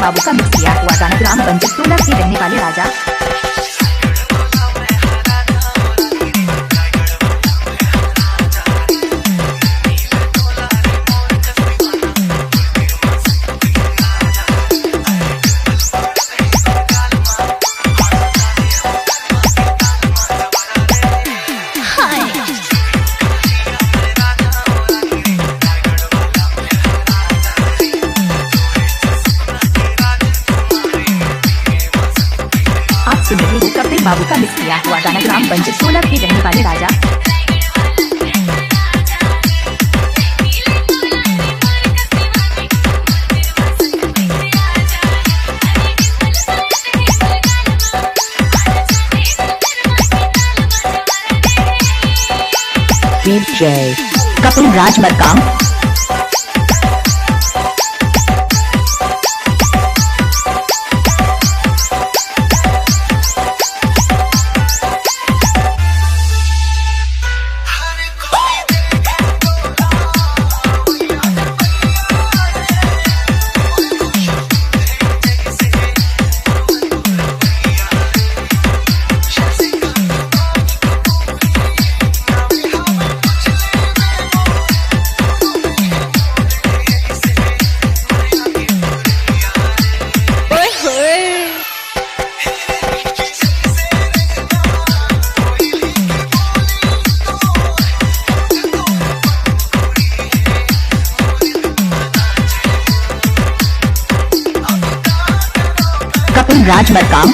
बाबू का मिक्स किया हुआ गाना ग्राम पंचायत टोला के रहने वाले राजा। कपिल बाबू का मिक्स किया हुआ गाना ग्राम पंचायत टोला के रहने वाले राजा। DJ कपिल राज मरकाम। कपिल राज मरकाम।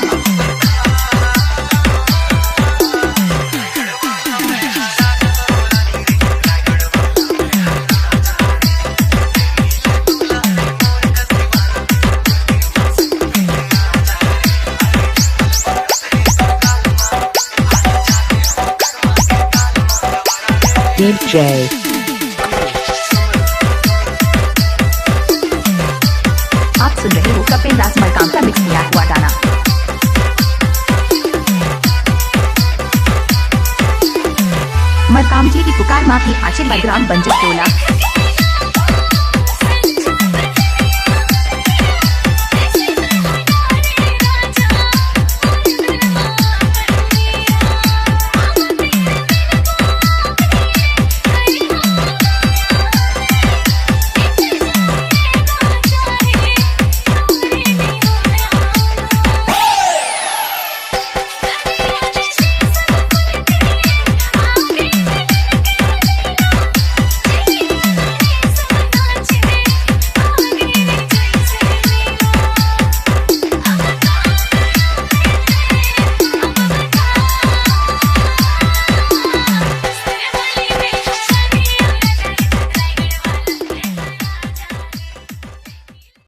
DJ आप सुन रहे हो कपिल राज मरकाम का मिक्स किया हुआ गाना। मरकाम जी की पुकार माँ की आशीर्वाद ग्राम पंचायत टोला।